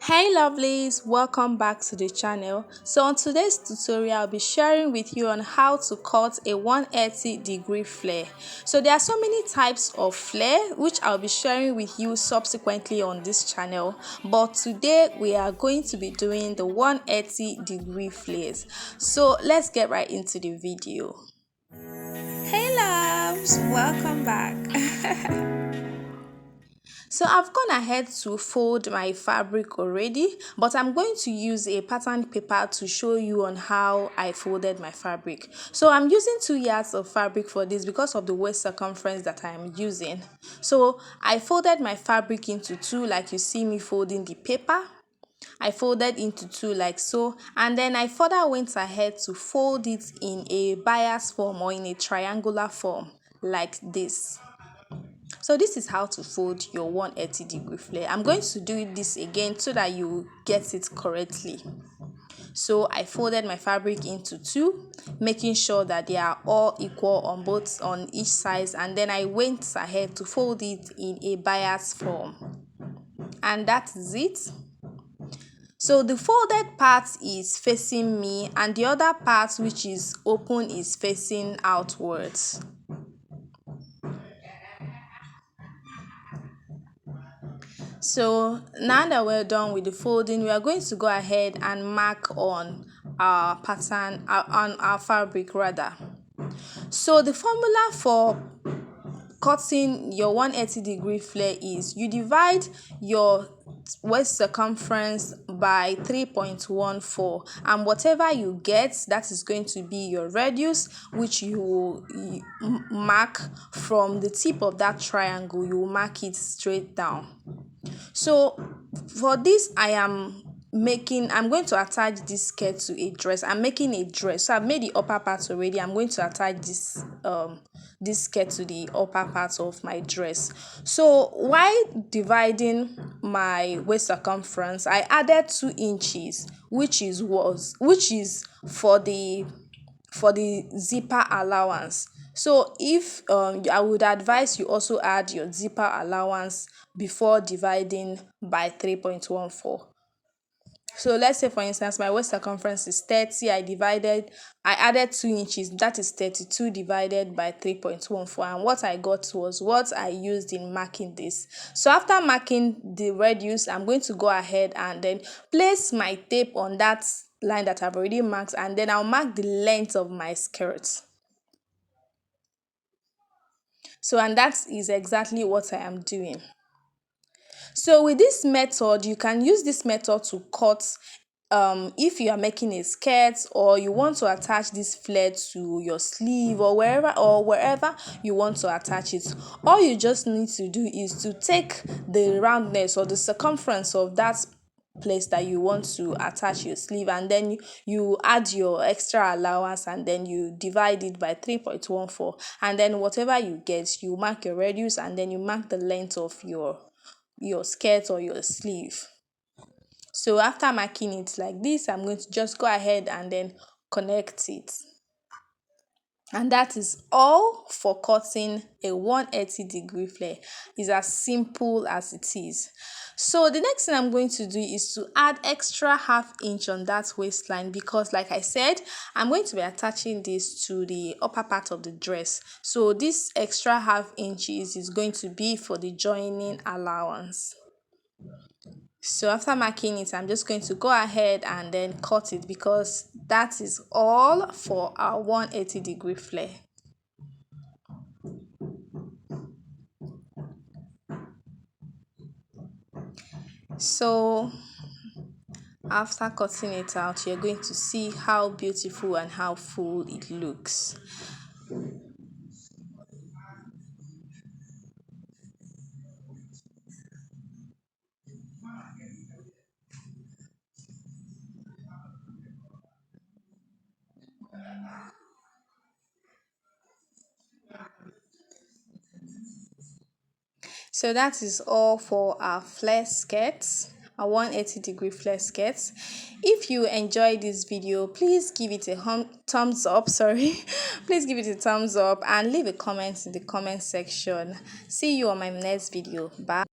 Hey lovelies, welcome back to the channel. So on today's tutorial I'll be sharing with you on how to cut a 180-degree flare. So there are so many types of flare which I'll be sharing with you subsequently on this channel, but today we are going to be doing the 180-degree flares. So let's get right into the video. Hey loves, welcome back. So I've gone ahead to fold my fabric already, but I'm going to use a pattern paper to show you on how I folded my fabric. So I'm using 2 yards of fabric for this because of the waist circumference that I'm using. So I folded my fabric into 2 like you see me folding the paper. I folded into 2 like so, and then I further went ahead to fold it in a bias form or in a triangular form like this. So this is how to fold your 180-degree flare. I'm going to do this again so that you get it correctly. So I folded my fabric into 2, making sure that they are all equal on each side, and then I went ahead to fold it in a bias form. And that is it. So the folded part is facing me and the other part which is open is facing outwards. So now that we're done with the folding, we are going to go ahead and mark on our pattern, on our fabric rather. So the formula for cutting your 180-degree flare is you divide your waist circumference by 3.14, and whatever you get, that is going to be your radius, which you will mark from the tip of that triangle. You will mark it straight down. So for this I'm going to attach this skirt to a dress. I'm making a dress, so I've made the upper part already. I'm going to attach this skirt to the upper part of my dress. So while dividing my waist circumference, I added 2 inches, which is for the zipper allowance. So if I would advise you also add your zipper allowance before dividing by 3.14. So let's say for instance my waist circumference is 30, I added 2 inches, that is 32 divided by 3.14, and what I got was what I used in marking this. So after marking the radius, I'm going to go ahead and then place my tape on that line that I've already marked, and then I'll mark the length of my skirt. So and that is exactly what I am doing. So with this method, you can use this method to cut if you are making a skirt or you want to attach this flare to your sleeve or wherever you want to attach it. All you just need to do is to take the roundness or the circumference of that place that you want to attach your sleeve, and then you add your extra allowance and then you divide it by 3.14, and then whatever you get, you mark your radius and then you mark the length of your skirt or your sleeve. So after marking it like this, I'm going to just go ahead and then connect it. And that is all for cutting a 180-degree flare. It's as simple as it is. So the next thing I'm going to do is to add extra ½ inch on that waistline, because like I said, I'm going to be attaching this to the upper part of the dress. So this extra ½ inch is going to be for the joining allowance. So after marking it, I'm just going to go ahead and then cut it, because that is all for our 180-degree flare. So after cutting it out, you're going to see how beautiful and how full it looks. So that is all for our flare skirts, a 180-degree flare skirts. If you enjoyed this video, please give it a thumbs up, please give it a thumbs up and leave a comment in the comment section. See you on my next video. Bye.